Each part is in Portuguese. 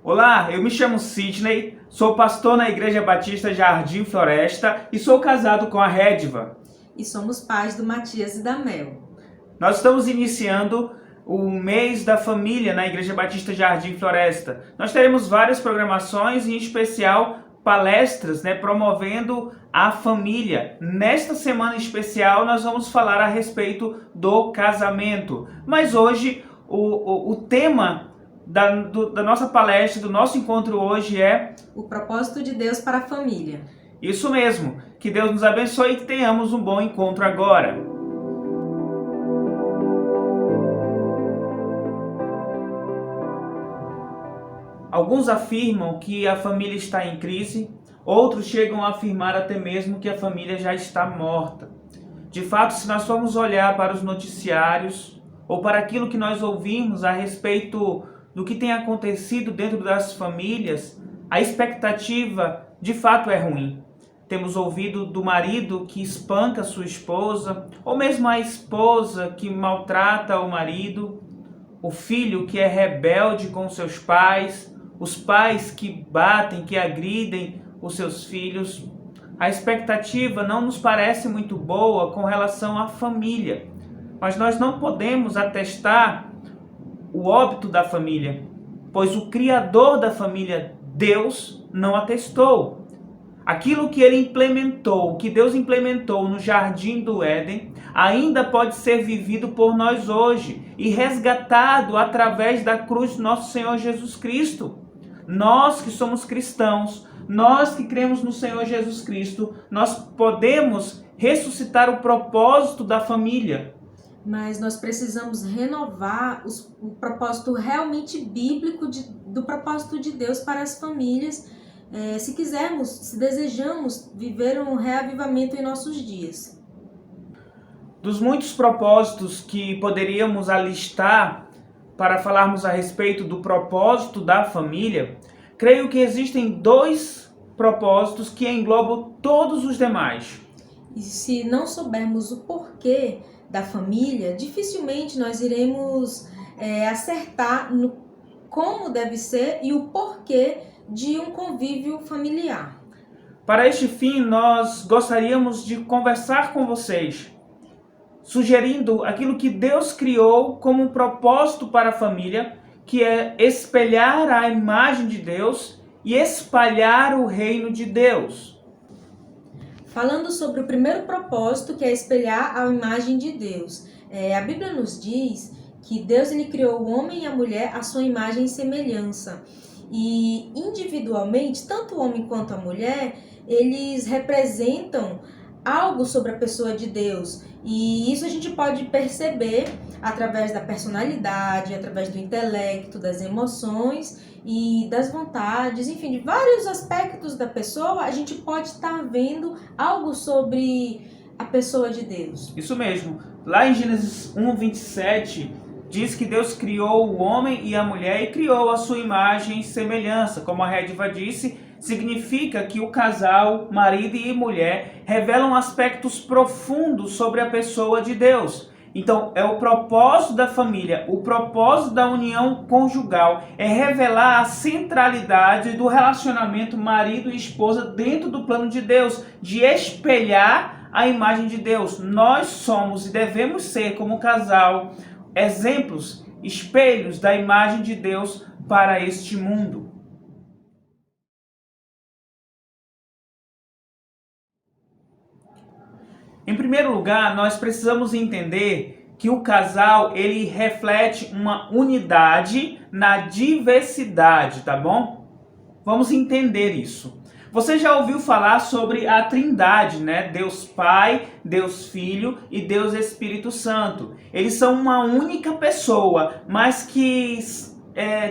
Olá, eu me chamo Sidney, sou pastor na Igreja Batista Jardim Floresta e sou casado com a Redva. E somos pais do Matias e da Mel. Nós estamos iniciando o mês da família na Igreja Batista Jardim Floresta. Nós teremos várias programações, em especial palestras, promovendo a família. Nesta semana especial nós vamos falar a respeito do casamento. Mas hoje o tema da nossa palestra, do nosso encontro hoje é o propósito de Deus para a família. Isso mesmo, que Deus nos abençoe e que tenhamos um bom encontro agora. Alguns afirmam que a família está em crise, outros chegam a afirmar até mesmo que a família já está morta. De fato, se nós formos olhar para os noticiários ou para aquilo que nós ouvimos a respeito do que tem acontecido dentro das famílias, a expectativa de fato é ruim. Temos ouvido do marido que espanca sua esposa, ou mesmo a esposa que maltrata o marido, o filho que é rebelde com seus pais, os pais que batem, que agridem os seus filhos. A expectativa não nos parece muito boa com relação à família, mas nós não podemos atestar o óbito da família, pois o Criador da família, Deus, não atestou. Aquilo que ele implementou, que Deus implementou no Jardim do Éden, ainda pode ser vivido por nós hoje e resgatado através da cruz do nosso Senhor Jesus Cristo. Nós que somos cristãos, nós que cremos no Senhor Jesus Cristo, nós podemos ressuscitar o propósito da família. Mas nós precisamos renovar o propósito realmente bíblico do propósito de Deus para as famílias, se desejamos viver um reavivamento em nossos dias. Dos muitos propósitos que poderíamos alistar para falarmos a respeito do propósito da família, creio que existem dois propósitos que englobam todos os demais. E se não soubermos o porquê da família, dificilmente nós iremos acertar no como deve ser e o porquê de um convívio familiar. Para este fim, nós gostaríamos de conversar com vocês, sugerindo aquilo que Deus criou como um propósito para a família, que é espelhar a imagem de Deus e espalhar o reino de Deus. Falando sobre o primeiro propósito, que é espelhar a imagem de Deus. A Bíblia nos diz que Deus ele criou o homem e a mulher à sua imagem e semelhança. E individualmente, tanto o homem quanto a mulher, eles representam algo sobre a pessoa de Deus. E isso a gente pode perceber através da personalidade, através do intelecto, das emoções e das vontades, enfim, de vários aspectos da pessoa, a gente pode estar vendo algo sobre a pessoa de Deus. Isso mesmo. Lá em Gênesis 1:27, diz que Deus criou o homem e a mulher e criou a sua imagem e semelhança. Como a Redva disse, significa que o casal, marido e mulher, revelam aspectos profundos sobre a pessoa de Deus. Então, é o propósito da família, o propósito da união conjugal, é revelar a centralidade do relacionamento marido e esposa dentro do plano de Deus, de espelhar a imagem de Deus. Nós somos e devemos ser, como casal, exemplos, espelhos da imagem de Deus para este mundo. Em primeiro lugar, nós precisamos entender que o casal, ele reflete uma unidade na diversidade, tá bom? Vamos entender isso. Você já ouviu falar sobre a Trindade, né? Deus Pai, Deus Filho e Deus Espírito Santo. Eles são uma única pessoa, mas que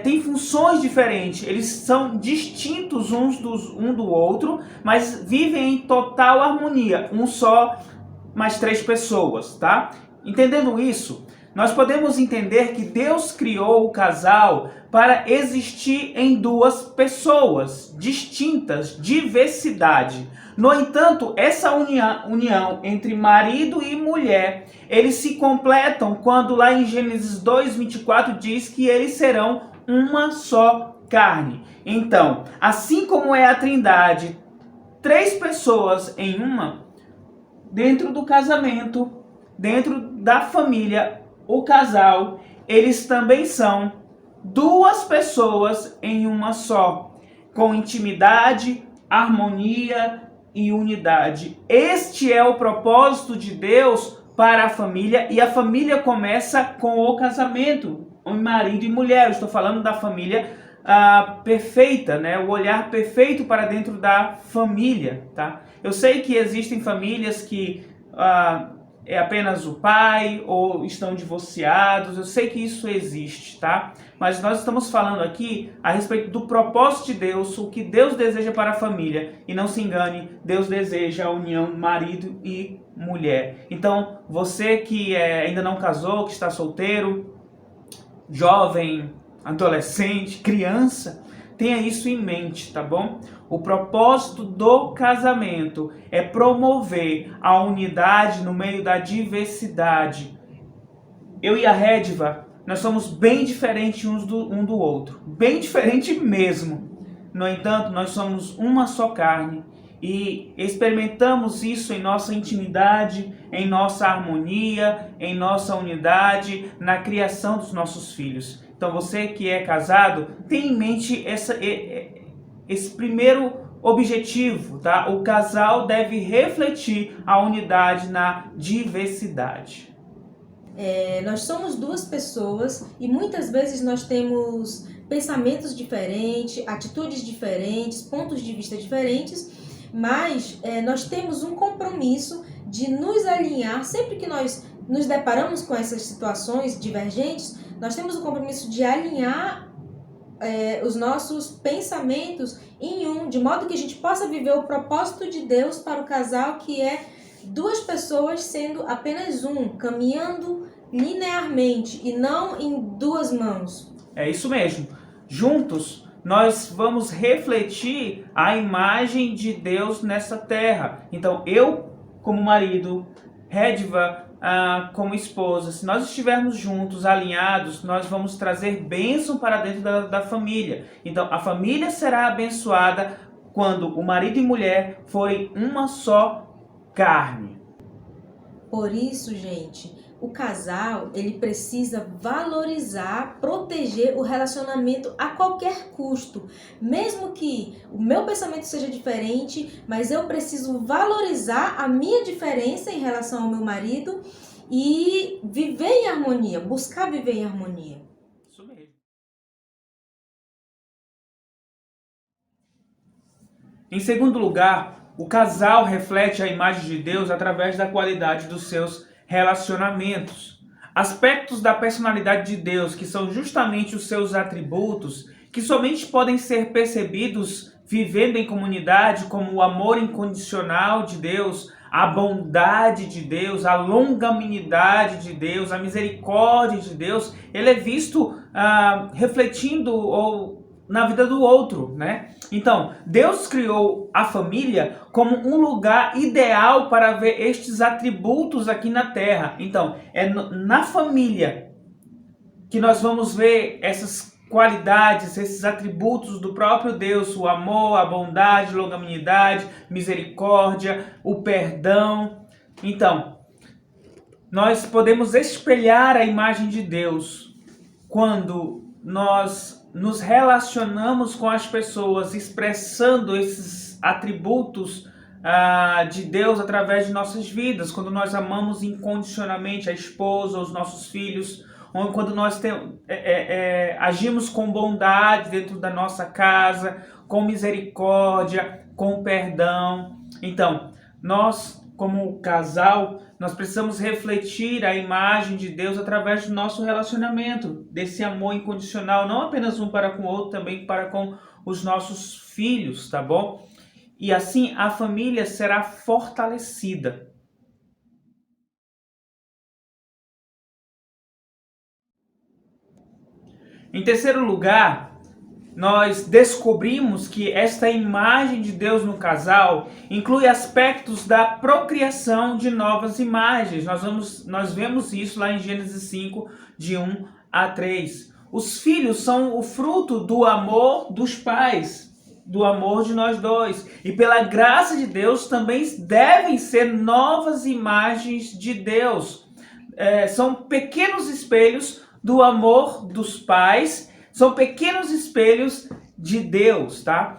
têm funções diferentes. Eles são distintos um do outro, mas vivem em total harmonia. Um só, mais três pessoas, tá? Entendendo isso, nós podemos entender que Deus criou o casal para existir em duas pessoas distintas, diversidade. No entanto, essa união entre marido e mulher, eles se completam quando lá em Gênesis 2:24 diz que eles serão uma só carne. Então, assim como é a Trindade, 3 pessoas em uma, dentro do casamento, dentro da família, o casal, eles também são 2 pessoas em uma só, com intimidade, harmonia e unidade. Este é o propósito de Deus para a família, e a família começa com o casamento, um marido e mulher. Eu estou falando da família perfeita, né? O olhar perfeito para dentro da família, tá? Eu sei que existem famílias que é apenas o pai ou estão divorciados, eu sei que isso existe, tá? Mas nós estamos falando aqui a respeito do propósito de Deus, o que Deus deseja para a família. E não se engane, Deus deseja a união marido e mulher. Então, você que ainda não casou, que está solteiro, jovem, adolescente, criança, tenha isso em mente, tá bom? O propósito do casamento é promover a unidade no meio da diversidade. Eu e a Rediva, nós somos bem diferentes um do outro, bem diferente mesmo. No entanto, nós somos uma só carne e experimentamos isso em nossa intimidade, em nossa harmonia, em nossa unidade, na criação dos nossos filhos. Então, você que é casado, tenha em mente esse primeiro objetivo, tá? O casal deve refletir a unidade na diversidade. Nós somos 2 pessoas e muitas vezes nós temos pensamentos diferentes, atitudes diferentes, pontos de vista diferentes, mas nós temos um compromisso de nos alinhar. Sempre que nós nos deparamos com essas situações divergentes, nós temos o compromisso de alinhar os nossos pensamentos em um, de modo que a gente possa viver o propósito de Deus para o casal, que é 2 pessoas sendo apenas um, caminhando linearmente e não em 2 mãos. É isso mesmo. Juntos nós vamos refletir a imagem de Deus nessa terra. Então, eu como marido, Rediva como esposa, se nós estivermos juntos, alinhados, nós vamos trazer bênção para dentro da família. Então, a família será abençoada quando o marido e mulher forem uma só carne. Por isso, gente, o casal, ele precisa valorizar, proteger o relacionamento a qualquer custo. Mesmo que o meu pensamento seja diferente, mas eu preciso valorizar a minha diferença em relação ao meu marido e viver em harmonia, buscar viver em harmonia. Isso mesmo. Em segundo lugar, o casal reflete a imagem de Deus através da qualidade dos seus relacionamentos. Aspectos da personalidade de Deus, que são justamente os seus atributos, que somente podem ser percebidos vivendo em comunidade, como o amor incondicional de Deus, a bondade de Deus, a longanimidade de Deus, a misericórdia de Deus, ele é visto refletindo na vida do outro, né? Então, Deus criou a família como um lugar ideal para ver estes atributos aqui na terra. Então, é na família que nós vamos ver essas qualidades, esses atributos do próprio Deus: o amor, a bondade, a longanimidade, misericórdia, o perdão. Então, nós podemos espelhar a imagem de Deus quando nós nos relacionamos com as pessoas, expressando esses atributos de Deus através de nossas vidas, quando nós amamos incondicionalmente a esposa, os nossos filhos, ou quando nós agimos com bondade dentro da nossa casa, com misericórdia, com perdão. Então, nós, como casal, nós precisamos refletir a imagem de Deus através do nosso relacionamento, desse amor incondicional, não apenas um para com o outro, também para com os nossos filhos, tá bom? E assim a família será fortalecida. Em terceiro lugar, nós descobrimos que esta imagem de Deus no casal inclui aspectos da procriação de novas imagens. Nós vemos isso lá em Gênesis 5, de 1 a 3. Os filhos são o fruto do amor dos pais, do amor de nós dois. E pela graça de Deus também devem ser novas imagens de Deus. São pequenos espelhos do amor dos pais, são pequenos espelhos de Deus, tá?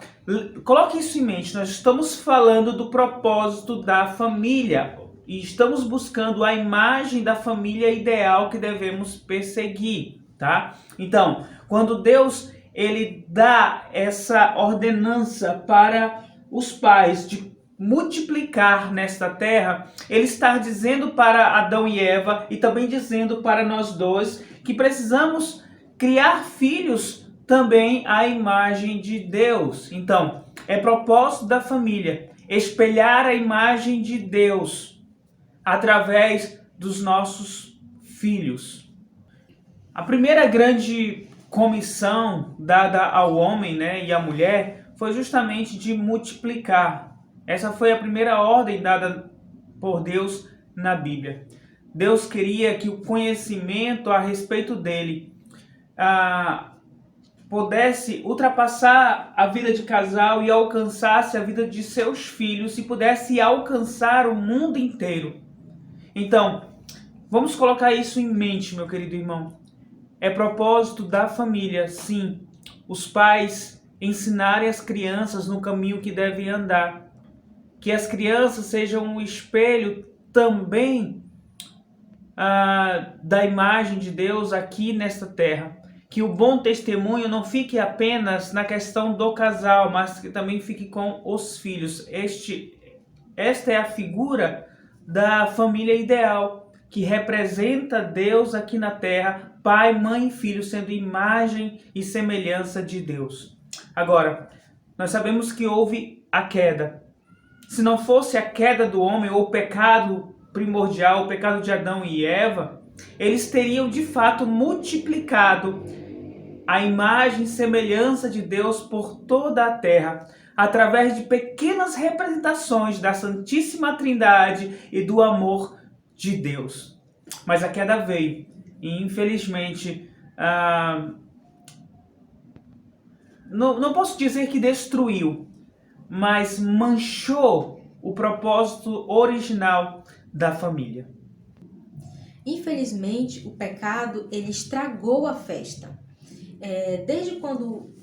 Coloque isso em mente, nós estamos falando do propósito da família e estamos buscando a imagem da família ideal que devemos perseguir, tá? Então, quando Deus ele dá essa ordenança para os pais de multiplicar nesta terra, ele está dizendo para Adão e Eva e também dizendo para nós dois que precisamos criar filhos também à imagem de Deus. Então, é propósito da família espelhar a imagem de Deus através dos nossos filhos. A primeira grande comissão dada ao homem, né, e à mulher foi justamente de multiplicar. Essa foi a primeira ordem dada por Deus na Bíblia. Deus queria que o conhecimento a respeito dele pudesse ultrapassar a vida de casal e alcançasse a vida de seus filhos e pudesse alcançar o mundo inteiro. Então, vamos colocar isso em mente, meu querido irmão. É propósito da família, sim, os pais ensinarem as crianças no caminho que devem andar. Que as crianças sejam um espelho também da imagem de Deus aqui nesta terra. Que o bom testemunho não fique apenas na questão do casal, mas que também fique com os filhos. Esta é a figura da família ideal, que representa Deus aqui na terra, pai, mãe e filho, sendo imagem e semelhança de Deus. Agora, nós sabemos que houve a queda. Se não fosse a queda do homem ou o pecado primordial, o pecado de Adão e Eva, eles teriam de fato multiplicado a imagem e semelhança de Deus por toda a terra, através de pequenas representações da Santíssima Trindade e do amor de Deus. Mas a queda veio e infelizmente não posso dizer que destruiu, mas manchou o propósito original da família. Infelizmente, o pecado ele estragou a festa. Desde quando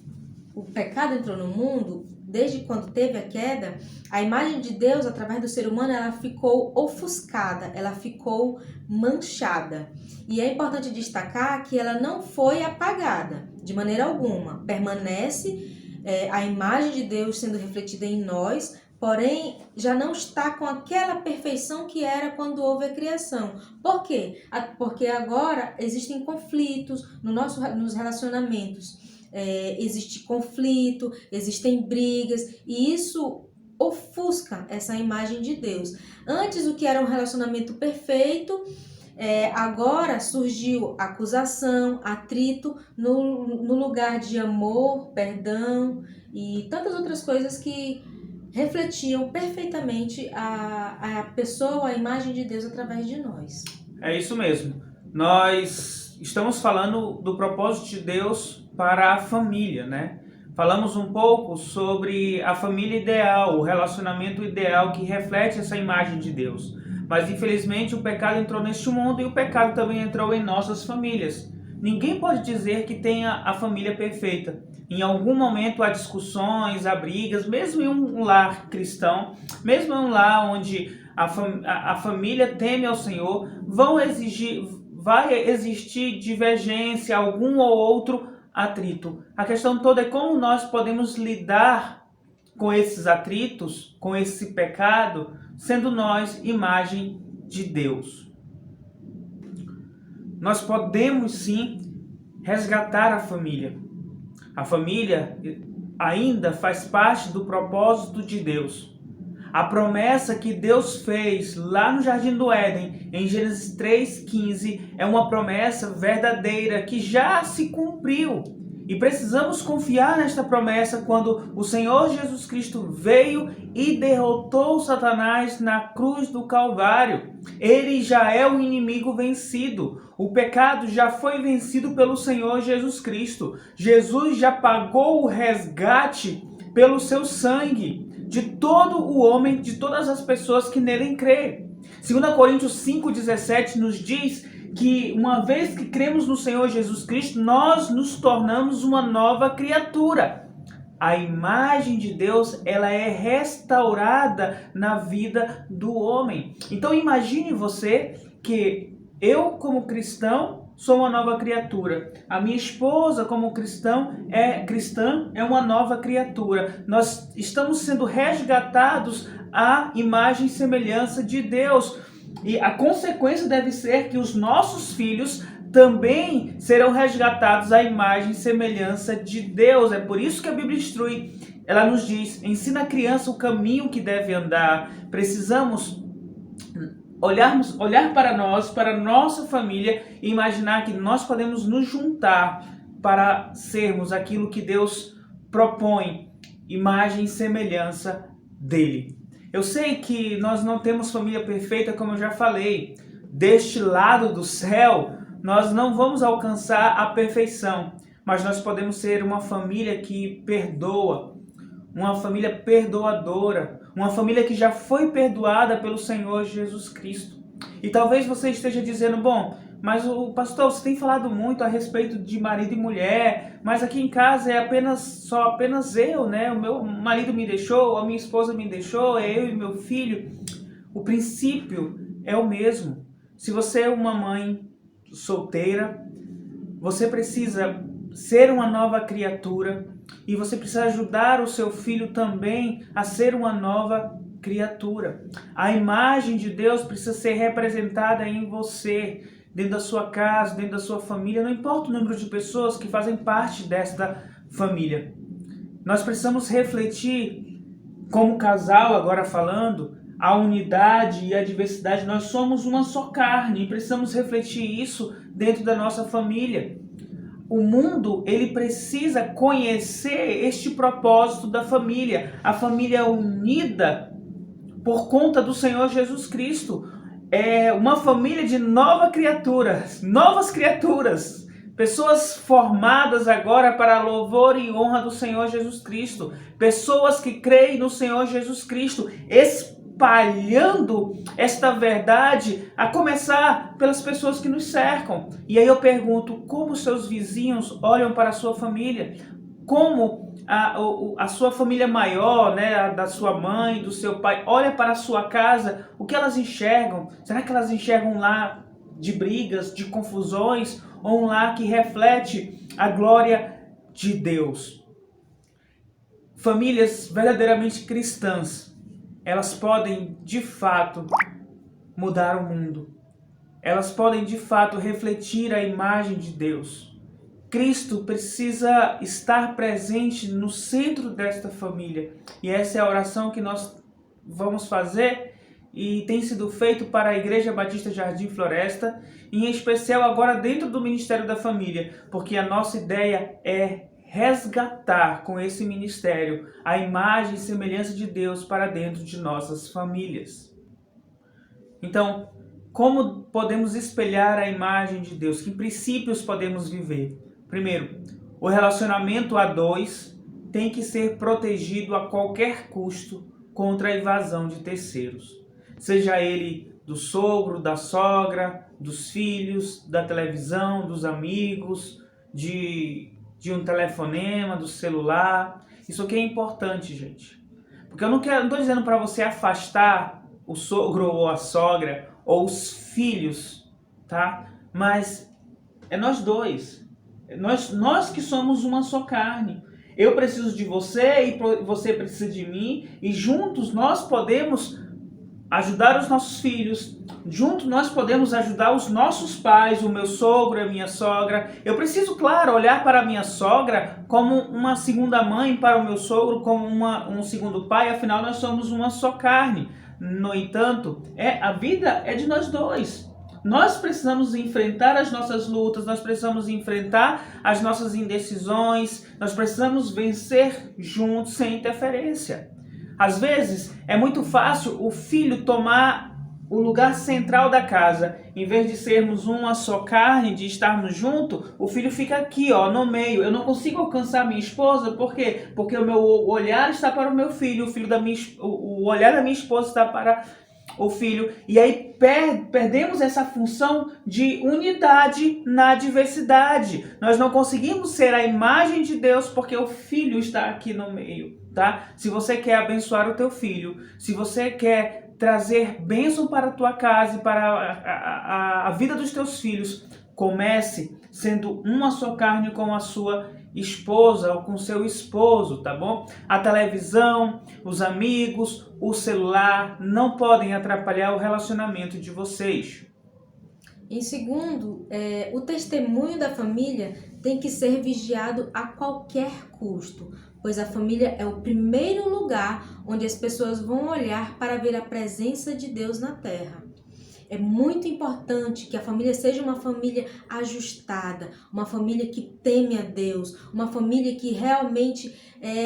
o pecado entrou no mundo, desde quando teve a queda, a imagem de Deus através do ser humano ela ficou ofuscada, ela ficou manchada. E é importante destacar que ela não foi apagada de maneira alguma. Permanece a imagem de Deus sendo refletida em nós, porém já não está com aquela perfeição que era quando houve a criação. Por quê? Porque agora existem conflitos nos relacionamentos. Existe conflito, existem brigas e isso ofusca essa imagem de Deus. Antes o que era um relacionamento perfeito, agora surgiu acusação, atrito no lugar de amor, perdão e tantas outras coisas que refletiam perfeitamente a pessoa, a imagem de Deus através de nós. É isso mesmo. Nós estamos falando do propósito de Deus para a família, né? Falamos um pouco sobre a família ideal, o relacionamento ideal que reflete essa imagem de Deus. Mas infelizmente o pecado entrou neste mundo e o pecado também entrou em nossas famílias. Ninguém pode dizer que tenha a família perfeita. Em algum momento há discussões, há brigas, mesmo em um lar cristão, mesmo em um lar onde a família teme ao Senhor, vai existir divergência, algum ou outro atrito. A questão toda é como nós podemos lidar com esses atritos, com esse pecado, sendo nós imagem de Deus. Nós podemos sim resgatar a família. A família ainda faz parte do propósito de Deus. A promessa que Deus fez lá no Jardim do Éden, em Gênesis 3,15, é uma promessa verdadeira que já se cumpriu. E precisamos confiar nesta promessa quando o Senhor Jesus Cristo veio e derrotou Satanás na cruz do Calvário. Ele já é o inimigo vencido. O pecado já foi vencido pelo Senhor Jesus Cristo. Jesus já pagou o resgate pelo seu sangue de todo o homem, de todas as pessoas que nele crê. 2 Coríntios 5,17 nos diz que uma vez que cremos no Senhor Jesus Cristo, nós nos tornamos uma nova criatura. A imagem de Deus, ela é restaurada na vida do homem. Então imagine você que eu, como cristão, sou uma nova criatura. A minha esposa, como cristã, é uma nova criatura. Nós estamos sendo resgatados à imagem e semelhança de Deus. E a consequência deve ser que os nossos filhos também serão resgatados à imagem e semelhança de Deus. É por isso que a Bíblia instrui. Ela nos diz, ensina a criança o caminho que deve andar. Precisamos olhar para nós, para a nossa família e imaginar que nós podemos nos juntar para sermos aquilo que Deus propõe, imagem e semelhança dele. Eu sei que nós não temos família perfeita, como eu já falei. Deste lado do céu, nós não vamos alcançar a perfeição, mas nós podemos ser uma família que perdoa, uma família perdoadora, uma família que já foi perdoada pelo Senhor Jesus Cristo. E talvez você esteja dizendo, bom, mas o pastor, você tem falado muito a respeito de marido e mulher, mas aqui em casa é apenas eu, né? O meu marido me deixou, a minha esposa me deixou, é eu e meu filho. O princípio é o mesmo. Se você é uma mãe solteira, você precisa ser uma nova criatura e você precisa ajudar o seu filho também a ser uma nova criatura. A imagem de Deus precisa ser representada em você, dentro da sua casa, dentro da sua família, não importa o número de pessoas que fazem parte desta família. Nós precisamos refletir, como casal agora falando, a unidade e a diversidade. Nós somos uma só carne e precisamos refletir isso dentro da nossa família. O mundo, ele precisa conhecer este propósito da família, a família unida por conta do Senhor Jesus Cristo. É uma família de novas criaturas, pessoas formadas agora para louvor e honra do Senhor Jesus Cristo, pessoas que creem no Senhor Jesus Cristo, espalhando esta verdade, a começar pelas pessoas que nos cercam. E aí eu pergunto, como seus vizinhos olham para a sua família? Como a sua família maior, né, da sua mãe, do seu pai, olha para a sua casa, o que elas enxergam? Será que elas enxergam um lar de brigas, de confusões, ou um lar que reflete a glória de Deus? Famílias verdadeiramente cristãs, elas podem de fato mudar o mundo. Elas podem de fato refletir a imagem de Deus. Cristo precisa estar presente no centro desta família. E essa é a oração que nós vamos fazer e tem sido feito para a Igreja Batista Jardim Floresta, em especial agora dentro do Ministério da Família, porque a nossa ideia é resgatar com esse ministério a imagem e semelhança de Deus para dentro de nossas famílias. Então, como podemos espelhar a imagem de Deus? Que princípios podemos viver? Primeiro, o relacionamento a dois tem que ser protegido a qualquer custo contra a invasão de terceiros. Seja ele do sogro, da sogra, dos filhos, da televisão, dos amigos, de um telefonema, do celular. Isso aqui é importante, gente. Porque eu não estou dizendo para você afastar o sogro ou a sogra ou os filhos, tá? Mas é nós dois. Nós que somos uma só carne. Eu preciso de você e você precisa de mim. E juntos nós podemos ajudar os nossos filhos. Juntos nós podemos ajudar os nossos pais, o meu sogro, a minha sogra. Eu preciso, claro, olhar para a minha sogra como uma segunda mãe, para o meu sogro como um segundo pai. Afinal, nós somos uma só carne. No entanto, a vida é de nós dois. nós precisamos enfrentar as nossas lutas, nós precisamos enfrentar as nossas indecisões, nós precisamos vencer juntos, sem interferência. Às vezes, é muito fácil o filho tomar o lugar central da casa. Em vez de sermos uma só carne, de estarmos juntos, o filho fica aqui, ó, no meio. Eu não consigo alcançar minha esposa, por quê? Porque o meu olhar está para o meu filho, o olhar da minha esposa está para o filho. E aí perdemos essa função de unidade na diversidade. Nós não conseguimos ser a imagem de Deus porque o filho está aqui no meio, tá? Se você quer abençoar o teu filho, se você quer trazer bênção para a tua casa e para a vida dos teus filhos, comece sendo uma só carne com a sua esposa ou com seu esposo, tá bom? A televisão, os amigos, o celular não podem atrapalhar o relacionamento de vocês. Em segundo, o testemunho da família tem que ser vigiado a qualquer custo, pois a família é o primeiro lugar onde as pessoas vão olhar para ver a presença de Deus na terra. É muito importante que a família seja uma família ajustada, uma família que teme a Deus, uma família que realmente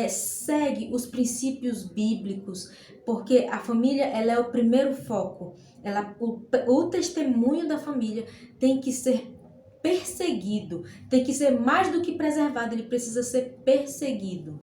segue os princípios bíblicos, porque a família ela é o primeiro foco. O testemunho da família tem que ser perseguido, tem que ser mais do que preservado, ele precisa ser perseguido.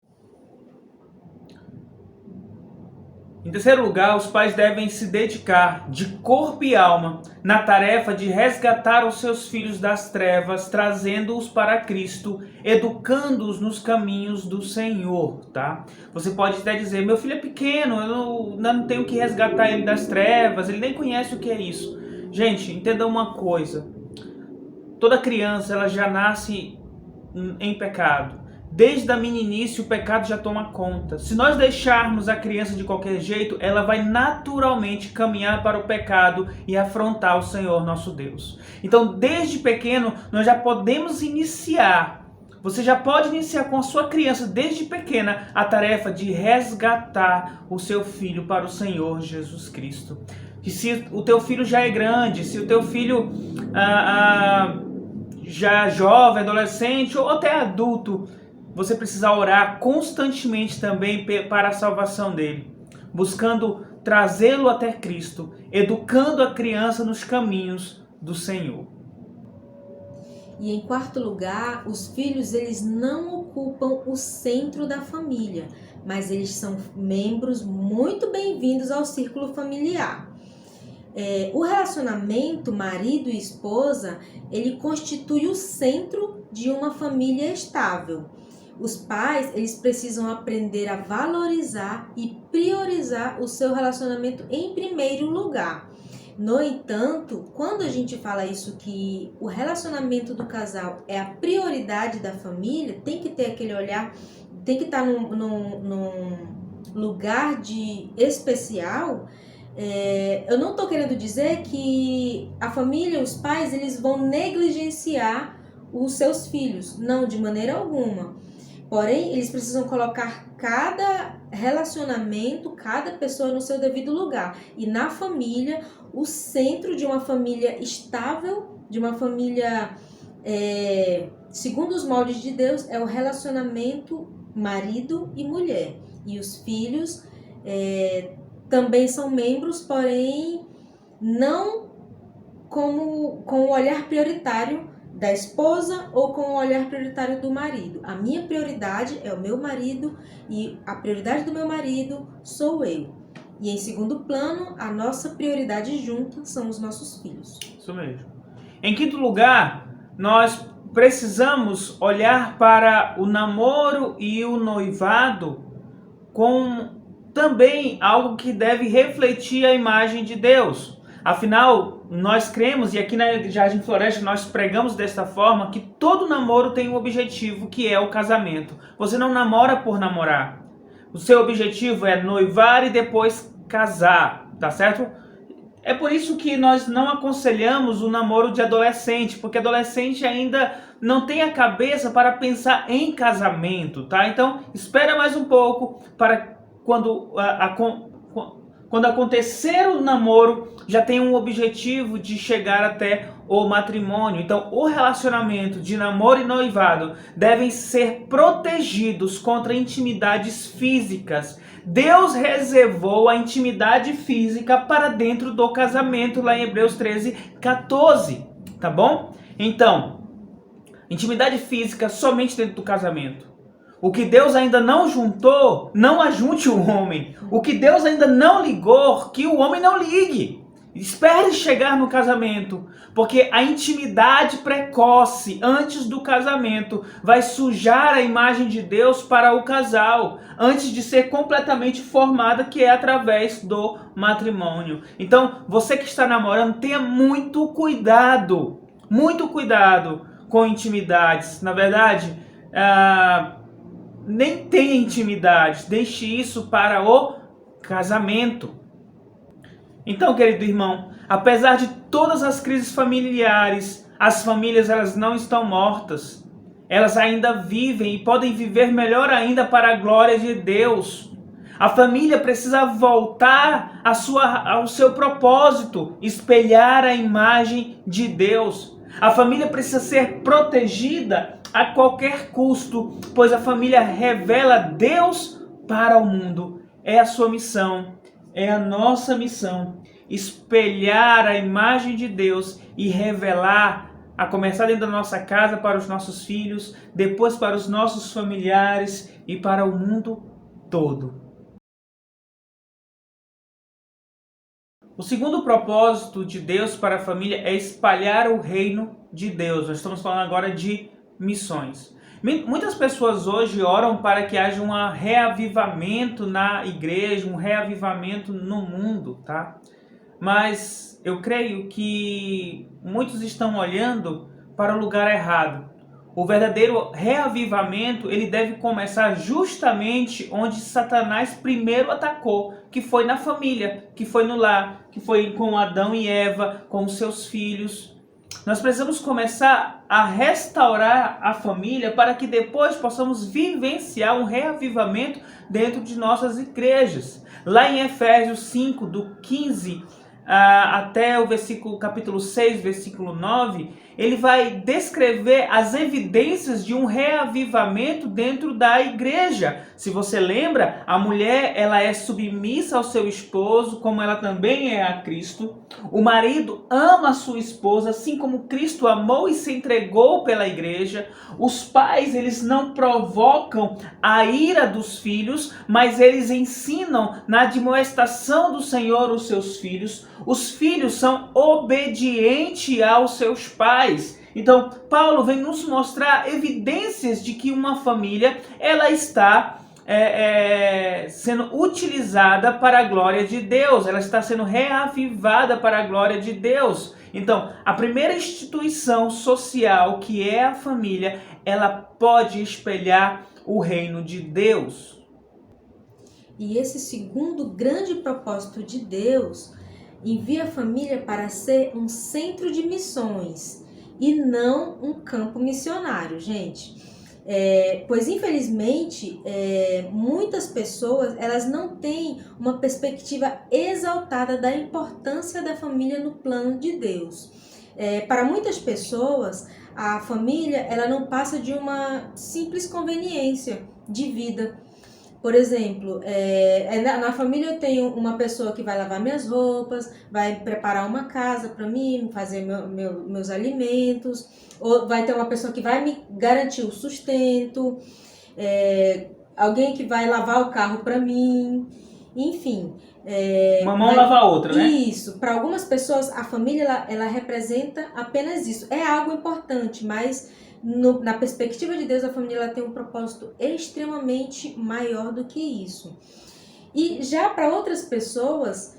Em terceiro lugar, os pais devem se dedicar de corpo e alma na tarefa de resgatar os seus filhos das trevas, trazendo-os para Cristo, educando-os nos caminhos do Senhor, tá? Você pode até dizer, meu filho é pequeno, eu não tenho que resgatar ele das trevas, ele nem conhece o que é isso. Gente, entenda uma coisa, toda criança ela já nasce em pecado. Desde a meninice o pecado já toma conta. Se nós deixarmos a criança de qualquer jeito, ela vai naturalmente caminhar para o pecado e afrontar o Senhor nosso Deus. Então, desde pequeno, nós já podemos iniciar. Você já pode iniciar com a sua criança, desde pequena, a tarefa de resgatar o seu filho para o Senhor Jesus Cristo. E se o teu filho já é grande, se o teu filho já é jovem, adolescente ou até adulto, você precisa orar constantemente também para a salvação dele, buscando trazê-lo até Cristo, educando a criança nos caminhos do Senhor. E em quarto lugar, os filhos eles não ocupam o centro da família, mas eles são membros muito bem-vindos ao círculo familiar. O relacionamento marido e esposa, ele constitui o centro de uma família estável. Os pais, eles precisam aprender a valorizar e priorizar o seu relacionamento em primeiro lugar. No entanto, quando a gente fala isso, que o relacionamento do casal é a prioridade da família, tem que ter aquele olhar, tem que estar num lugar de especial. Eu não estou querendo dizer que a família, os pais, eles vão negligenciar os seus filhos. Não, de maneira alguma. Porém, eles precisam colocar cada relacionamento, cada pessoa no seu devido lugar. E na família, o centro de uma família estável, de uma família segundo os moldes de Deus, é o relacionamento marido e mulher. E os filhos também são membros, porém não com o olhar prioritário da esposa ou com o olhar prioritário do marido. A minha prioridade é o meu marido e a prioridade do meu marido sou eu. E em segundo plano, a nossa prioridade junta são os nossos filhos. Isso mesmo. Em quinto lugar, nós precisamos olhar para o namoro e o noivado com também algo que deve refletir a imagem de Deus. Afinal, nós cremos, e aqui na Jardim Floresta nós pregamos desta forma, que todo namoro tem um objetivo, que é o casamento. Você não namora por namorar. O seu objetivo é noivar e depois casar, tá certo? É por isso que nós não aconselhamos o namoro de adolescente, porque adolescente ainda não tem a cabeça para pensar em casamento, tá? Então, espera mais um pouco para quando quando acontecer o namoro, já tem um objetivo de chegar até o matrimônio. Então, o relacionamento de namoro e noivado devem ser protegidos contra intimidades físicas. Deus reservou a intimidade física para dentro do casamento, lá em Hebreus 13:14, tá bom? Então, intimidade física somente dentro do casamento. O que Deus ainda não juntou, não ajunte o homem. O que Deus ainda não ligou, que o homem não ligue. Espere chegar no casamento, porque a intimidade precoce antes do casamento vai sujar a imagem de Deus para o casal, antes de ser completamente formada, que é através do matrimônio. Então, você que está namorando, tenha muito cuidado com intimidades. Na verdade, nem tenha intimidade, deixe isso para o casamento. Então, querido irmão, apesar de todas as crises familiares, as famílias elas não estão mortas. Elas ainda vivem e podem viver melhor ainda para a glória de Deus. A família precisa voltar ao seu propósito, espelhar a imagem de Deus. A família precisa ser protegida a qualquer custo, pois a família revela Deus para o mundo. É a sua missão. É a nossa missão, espelhar a imagem de Deus e revelar, a começar dentro da nossa casa para os nossos filhos, depois para os nossos familiares e para o mundo todo. O segundo propósito de Deus para a família é espalhar o reino de Deus. Nós estamos falando agora de missões. Muitas pessoas hoje oram para que haja um reavivamento na igreja, um reavivamento no mundo, tá? Mas eu creio que muitos estão olhando para o lugar errado. O verdadeiro reavivamento, ele deve começar justamente onde Satanás primeiro atacou, que foi na família, que foi no lar, que foi com Adão e Eva, com os seus filhos. Nós precisamos começar a restaurar a família para que depois possamos vivenciar um reavivamento dentro de nossas igrejas. Lá em Efésios 5, do 15 até o capítulo 6, versículo 9, ele vai descrever as evidências de um reavivamento dentro da igreja. Se você lembra, a mulher ela é submissa ao seu esposo, como ela também é a Cristo. O marido ama a sua esposa, assim como Cristo amou e se entregou pela igreja. Os pais, eles não provocam a ira dos filhos, mas eles ensinam na admoestação do Senhor os seus filhos. Os filhos são obedientes aos seus pais. Então, Paulo vem nos mostrar evidências de que uma família ela está sendo utilizada para a glória de Deus, ela está sendo reavivada para a glória de Deus. Então, a primeira instituição social, que é a família, ela pode espelhar o reino de Deus. E esse segundo grande propósito de Deus envia a família para ser um centro de missões e não um campo missionário, gente. Pois infelizmente muitas pessoas elas não têm uma perspectiva exaltada da importância da família no plano de Deus. Para muitas pessoas a família ela não passa de uma simples conveniência de vida. Por exemplo, na família eu tenho uma pessoa que vai lavar minhas roupas, vai preparar uma casa para mim, fazer meus alimentos, ou vai ter uma pessoa que vai me garantir o sustento, alguém que vai lavar o carro para mim, enfim. Uma mão lava a outra, né? Isso. Para algumas pessoas a família ela representa apenas isso. É algo importante, mas na perspectiva de Deus, a família ela tem um propósito extremamente maior do que isso. E já para outras pessoas,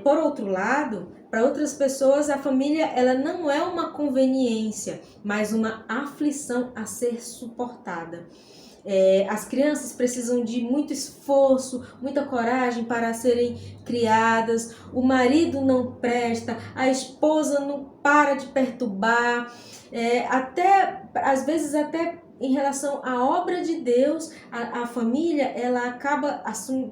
por outro lado, para outras pessoas a família ela não é uma conveniência, mas uma aflição a ser suportada. As crianças precisam de muito esforço, muita coragem para serem criadas, o marido não presta, a esposa não para de perturbar, às vezes até em relação à obra de Deus, a família, ela acaba,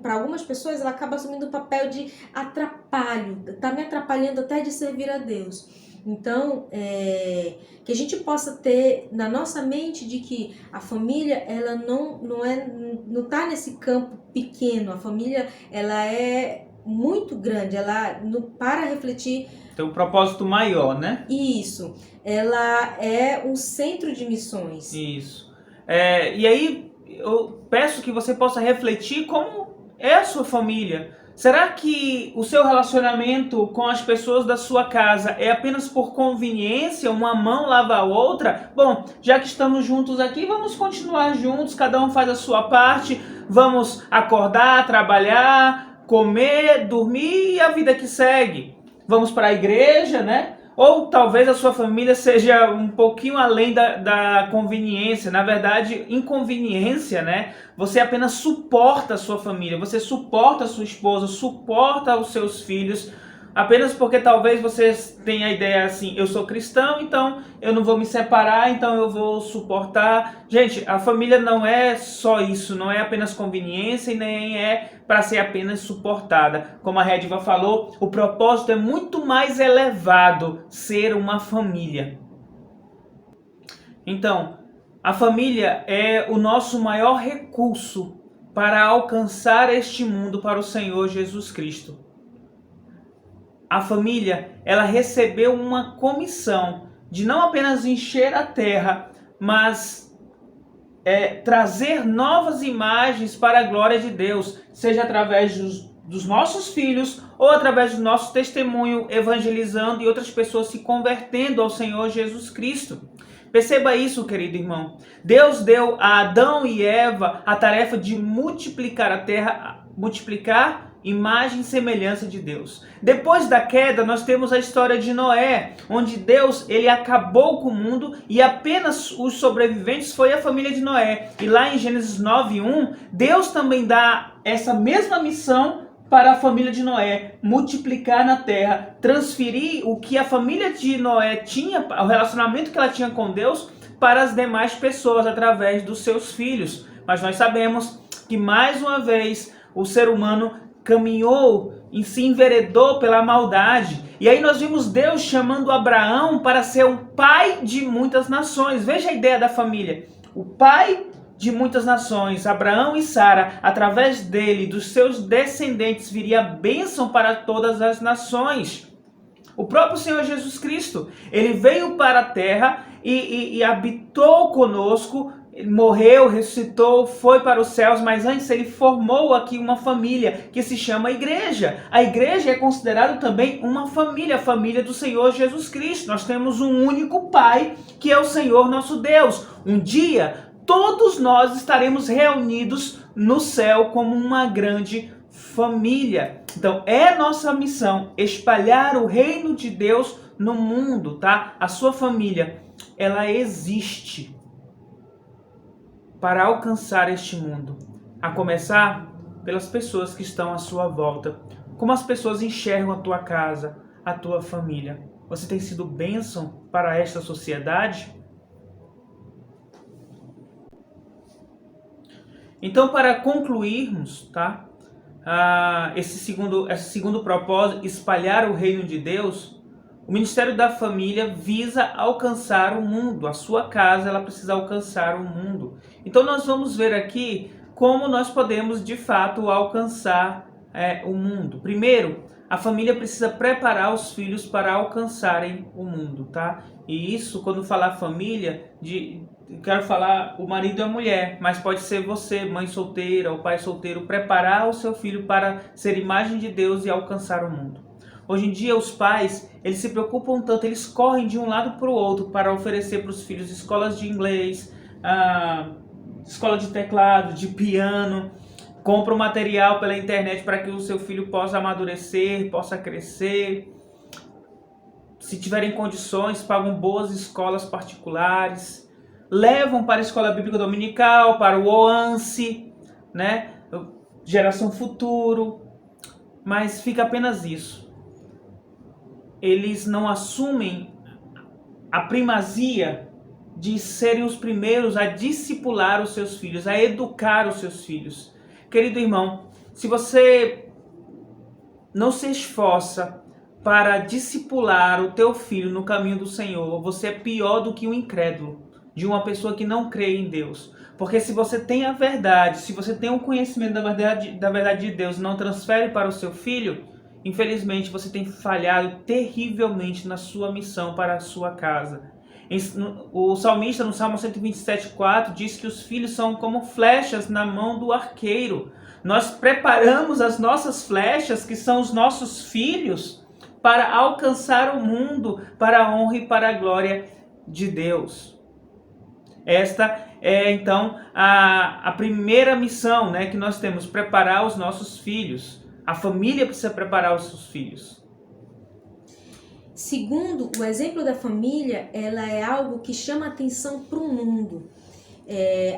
para algumas pessoas, ela acaba assumindo o papel de atrapalho, tá me atrapalhando até de servir a Deus. Então, que a gente possa ter na nossa mente de que a família, ela não tá nesse campo pequeno, a família, ela é muito grande, ela, para refletir... Tem um propósito maior, né? Isso, ela é um centro de missões. Isso. E aí, eu peço que você possa refletir como é a sua família. Será que o seu relacionamento com as pessoas da sua casa é apenas por conveniência, uma mão lava a outra? Bom, já que estamos juntos aqui, vamos continuar juntos, cada um faz a sua parte, vamos acordar, trabalhar, comer, dormir e a vida que segue. Vamos para a igreja, né? Ou talvez a sua família seja um pouquinho além da conveniência, na verdade, inconveniência, né? Você apenas suporta a sua família, você suporta a sua esposa, suporta os seus filhos, apenas porque talvez você tenha a ideia assim, eu sou cristão, então eu não vou me separar, então eu vou suportar. Gente, a família não é só isso, não é apenas conveniência e nem é para ser apenas suportada. Como a Rediva falou, o propósito é muito mais elevado, ser uma família. Então, a família é o nosso maior recurso para alcançar este mundo para o Senhor Jesus Cristo. A família, ela recebeu uma comissão de não apenas encher a terra, mas trazer novas imagens para a glória de Deus, seja através dos nossos filhos ou através do nosso testemunho evangelizando e outras pessoas se convertendo ao Senhor Jesus Cristo. Perceba isso, querido irmão. Deus deu a Adão e Eva a tarefa de multiplicar a terra, multiplicar imagem e semelhança de Deus. Depois da queda, nós temos a história de Noé, onde Deus ele acabou com o mundo e apenas os sobreviventes foi a família de Noé. E lá em Gênesis 9:1, Deus também dá essa mesma missão para a família de Noé, multiplicar na terra, transferir o que a família de Noé tinha, o relacionamento que ela tinha com Deus, para as demais pessoas através dos seus filhos. Mas nós sabemos que mais uma vez o ser humano caminhou e se enveredou pela maldade. E aí nós vimos Deus chamando Abraão para ser o pai de muitas nações. Veja a ideia da família. O pai de muitas nações, Abraão e Sara, através dele, dos seus descendentes, viria bênção para todas as nações. O próprio Senhor Jesus Cristo, ele veio para a terra e habitou conosco, morreu, ressuscitou, foi para os céus, mas antes ele formou aqui uma família que se chama igreja. A igreja é considerada também uma família, a família do Senhor Jesus Cristo. Nós temos um único Pai, que é o Senhor nosso Deus. Um dia, todos nós estaremos reunidos no céu como uma grande família. Então, é nossa missão espalhar o reino de Deus no mundo, tá? A sua família, ela existe para alcançar este mundo, a começar pelas pessoas que estão à sua volta. Como as pessoas enxergam a tua casa, a tua família? Você tem sido bênção para esta sociedade? Então, para concluirmos, tá? Esse segundo propósito, espalhar o reino de Deus, o Ministério da Família visa alcançar o mundo. A sua casa, ela precisa alcançar o mundo. Então, nós vamos ver aqui como nós podemos, de fato, alcançar o mundo. Primeiro, a família precisa preparar os filhos para alcançarem o mundo, tá? E isso, quando falar família, quero falar o marido e a mulher, mas pode ser você, mãe solteira ou pai solteiro, preparar o seu filho para ser imagem de Deus e alcançar o mundo. Hoje em dia, os pais, eles se preocupam tanto, eles correm de um lado para o outro para oferecer para os filhos escolas de inglês, escola de teclado, de piano, compram material pela internet para que o seu filho possa amadurecer, possa crescer. Se tiverem condições, pagam boas escolas particulares, levam para a escola bíblica dominical, para o OANSE, né? Geração Futuro, mas fica apenas isso. Eles não assumem a primazia de serem os primeiros a discipular os seus filhos, a educar os seus filhos. Querido irmão, se você não se esforça para discipular o teu filho no caminho do Senhor, você é pior do que um incrédulo, de uma pessoa que não crê em Deus. Porque se você tem a verdade, se você tem o conhecimento da verdade de Deus e não transfere para o seu filho, infelizmente você tem falhado terrivelmente na sua missão para a sua casa. O salmista no Salmo 127,4 diz que os filhos são como flechas na mão do arqueiro. Nós preparamos as nossas flechas, que são os nossos filhos, para alcançar o mundo, para a honra e para a glória de Deus. Esta é então a primeira missão, né, que nós temos, preparar os nossos filhos. A família precisa preparar os seus filhos. Segundo, o exemplo da família, ela é algo que chama atenção para o mundo.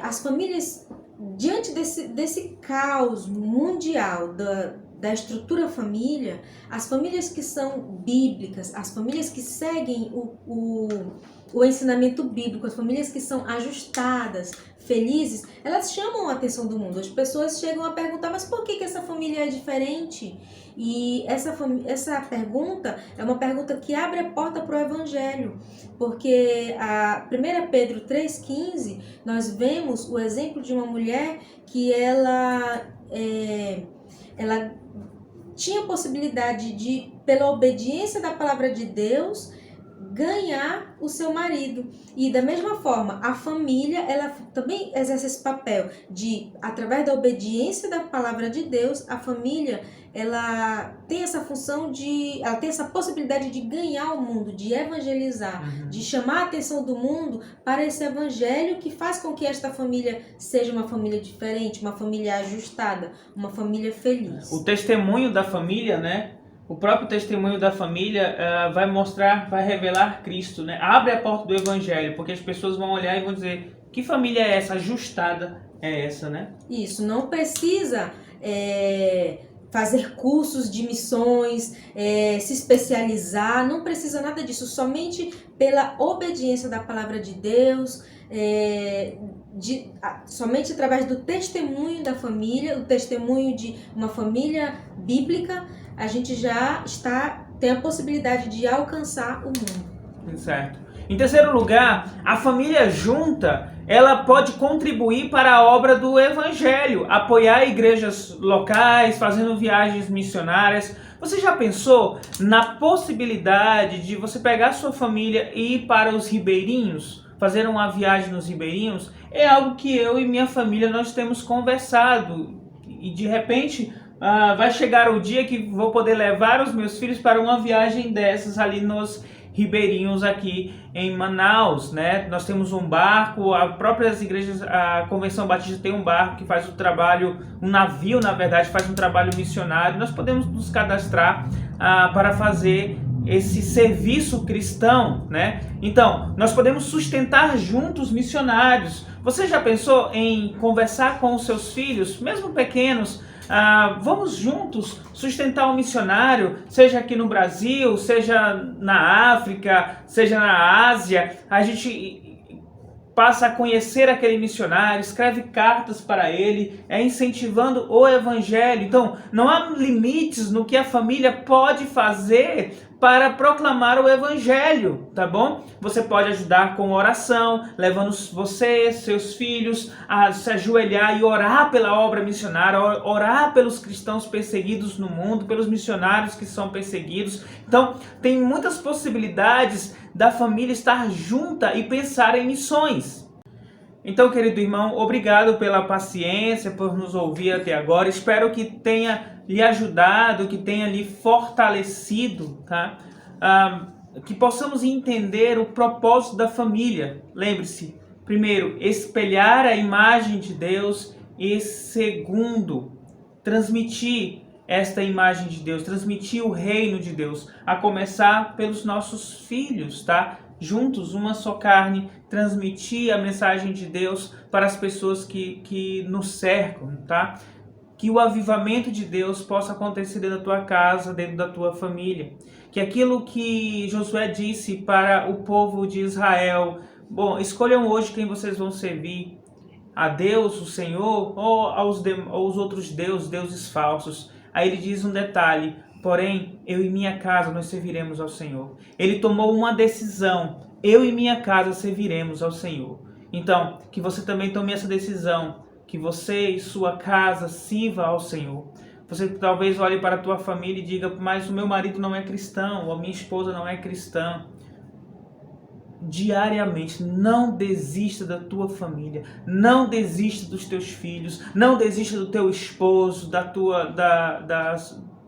As famílias, diante desse caos mundial da estrutura família, as famílias que são bíblicas, as famílias que seguem o ensinamento bíblico, as famílias que são ajustadas, felizes, elas chamam a atenção do mundo. As pessoas chegam a perguntar, mas por que essa família é diferente? E essa pergunta é uma pergunta que abre a porta para o Evangelho, porque a 1 Pedro 3,15, nós vemos o exemplo de uma mulher que ela tinha possibilidade de, pela obediência da palavra de Deus, ganhar o seu marido. E da mesma forma, a família, ela também exerce esse papel de, através da obediência da palavra de Deus, a família, ela tem essa função ela tem essa possibilidade de ganhar o mundo, de evangelizar, de chamar a atenção do mundo para esse evangelho que faz com que esta família seja uma família diferente, uma família ajustada, uma família feliz. O testemunho da família, né? O próprio testemunho da família vai revelar Cristo, né? Abre a porta do evangelho, porque as pessoas vão olhar e vão dizer, que família é essa? Ajustada é essa, né? Isso, não precisa fazer cursos de missões, se especializar, não precisa nada disso, somente pela obediência da palavra de Deus, somente através do testemunho da família, o testemunho de uma família bíblica, a gente já tem a possibilidade de alcançar o mundo. Certo. Em terceiro lugar, a família junta, ela pode contribuir para a obra do evangelho, apoiar igrejas locais, fazendo viagens missionárias. Você já pensou na possibilidade de você pegar a sua família e ir para os ribeirinhos, fazer uma viagem nos ribeirinhos? É algo que eu e minha família nós temos conversado e de repente vai chegar o dia que vou poder levar os meus filhos para uma viagem dessas ali nos ribeirinhos aqui em Manaus, né? Nós temos um barco, as próprias igrejas, a Convenção Batista tem um barco que faz o trabalho, um navio na verdade, faz um trabalho missionário. Nós podemos nos cadastrar para fazer esse serviço cristão, né? Então, nós podemos sustentar juntos missionários. Você já pensou em conversar com os seus filhos, mesmo pequenos? Vamos juntos sustentar um missionário, seja aqui no Brasil, seja na África, seja na Ásia. A gente passa a conhecer aquele missionário, escreve cartas para ele, incentivando o evangelho. Então, não há limites no que a família pode fazer para proclamar o evangelho, tá bom? Você pode ajudar com oração, levando você, seus filhos a se ajoelhar e orar pela obra missionária, orar pelos cristãos perseguidos no mundo, pelos missionários que são perseguidos. Então, tem muitas possibilidades da família estar junta e pensar em missões. Então, querido irmão, obrigado pela paciência, por nos ouvir até agora. Espero que tenha lhe ajudado, que tenha lhe fortalecido, tá? Que possamos entender o propósito da família. Lembre-se, primeiro, espelhar a imagem de Deus e segundo, transmitir esta imagem de Deus, transmitir o reino de Deus, a começar pelos nossos filhos, tá? Juntos, uma só carne, transmitir a mensagem de Deus para as pessoas que nos cercam, tá? Que o avivamento de Deus possa acontecer dentro da tua casa, dentro da tua família. Que aquilo que Josué disse para o povo de Israel, Bom, escolham hoje quem vocês vão servir. A Deus, o Senhor, ou aos outros deuses falsos. Aí ele diz um detalhe: porém, eu e minha casa nós serviremos ao Senhor. Ele tomou uma decisão: eu e minha casa serviremos ao Senhor. Então, que você também tome essa decisão, que você e sua casa sirva ao Senhor. Você talvez olhe para a tua família e diga: mas o meu marido não é cristão, ou a minha esposa não é cristã. Diariamente, não desista da tua família, não desista dos teus filhos, não desista do teu esposo, da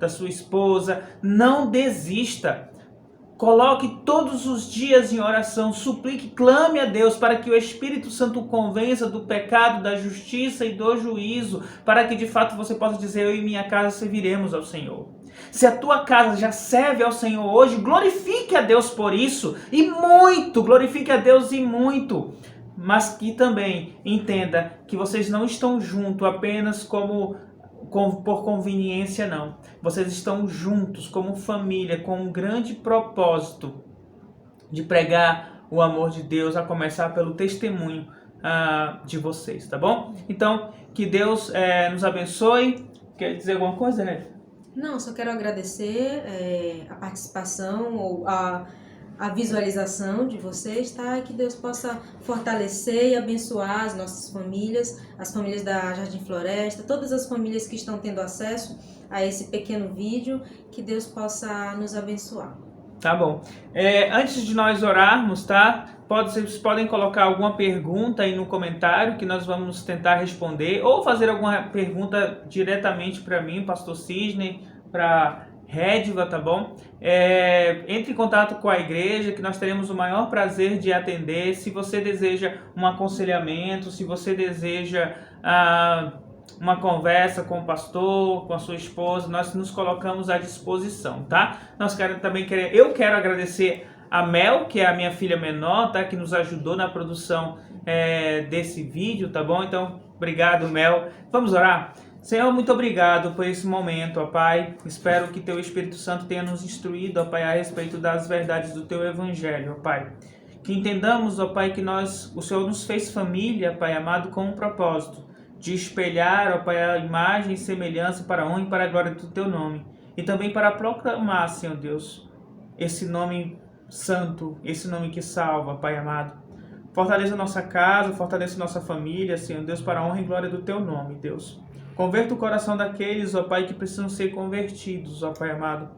sua esposa, não desista. Coloque todos os dias em oração, suplique, clame a Deus para que o Espírito Santo o convença do pecado, da justiça e do juízo, para que de fato você possa dizer: eu e minha casa serviremos ao Senhor. Se a tua casa já serve ao Senhor hoje, glorifique a Deus por isso, e muito, glorifique a Deus e muito. Mas que também entenda que vocês não estão juntos apenas por conveniência, não. Vocês estão juntos como família, com um grande propósito de pregar o amor de Deus, a começar pelo testemunho de vocês, tá bom? Então, que Deus nos abençoe. Quer dizer alguma coisa, né? Não, só quero agradecer a participação ou a visualização de vocês, tá? Que Deus possa fortalecer e abençoar as nossas famílias, as famílias da Jardim Floresta, todas as famílias que estão tendo acesso a esse pequeno vídeo, que Deus possa nos abençoar. Tá bom. Antes de nós orarmos, tá? Vocês podem colocar alguma pergunta aí no comentário que nós vamos tentar responder, ou fazer alguma pergunta diretamente para mim, Pastor Sidney, para Redva, tá bom? Entre em contato com a igreja, que nós teremos o maior prazer de atender. Se você deseja um aconselhamento, se você deseja uma conversa com o pastor, com a sua esposa, nós nos colocamos à disposição, tá? Eu quero agradecer a Mel, que é a minha filha menor, tá? Que nos ajudou na produção desse vídeo, tá bom? Então, obrigado, Mel. Vamos orar? Senhor, muito obrigado por esse momento, ó Pai. Espero que Teu Espírito Santo tenha nos instruído, ó Pai, a respeito das verdades do Teu Evangelho, ó Pai. Que entendamos, ó Pai, que o Senhor nos fez família, Pai amado, com um propósito de espelhar, ó Pai, a imagem e semelhança para a honra e para a glória do Teu nome. E também para proclamar, Senhor Deus, esse nome santo, esse nome que salva, Pai amado. Fortaleça nossa casa, fortaleça nossa família, Senhor Deus, para a honra e glória do Teu nome, Deus. Converta o coração daqueles, ó Pai, que precisam ser convertidos, ó Pai amado.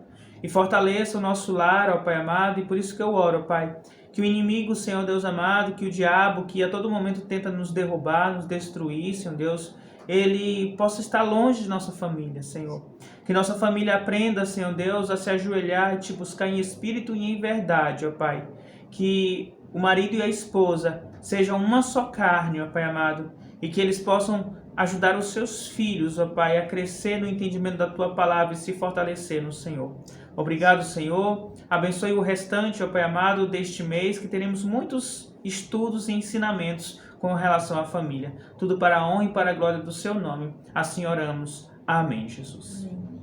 E fortaleça o nosso lar, ó Pai amado, e por isso que eu oro, ó Pai. Que o inimigo, Senhor Deus amado, que o diabo, que a todo momento tenta nos derrubar, nos destruir, Senhor Deus, ele possa estar longe de nossa família, Senhor. Que nossa família aprenda, Senhor Deus, a se ajoelhar e te buscar em espírito e em verdade, ó Pai. Que o marido e a esposa sejam uma só carne, ó Pai amado, e que eles possam ajudar os seus filhos, ó Pai, a crescer no entendimento da Tua palavra e se fortalecer no Senhor. Obrigado, Senhor. Abençoe o restante, ó Pai amado, deste mês, que teremos muitos estudos e ensinamentos com relação à família. Tudo para a honra e para a glória do Seu nome. Assim oramos. Amém, Jesus. Amém.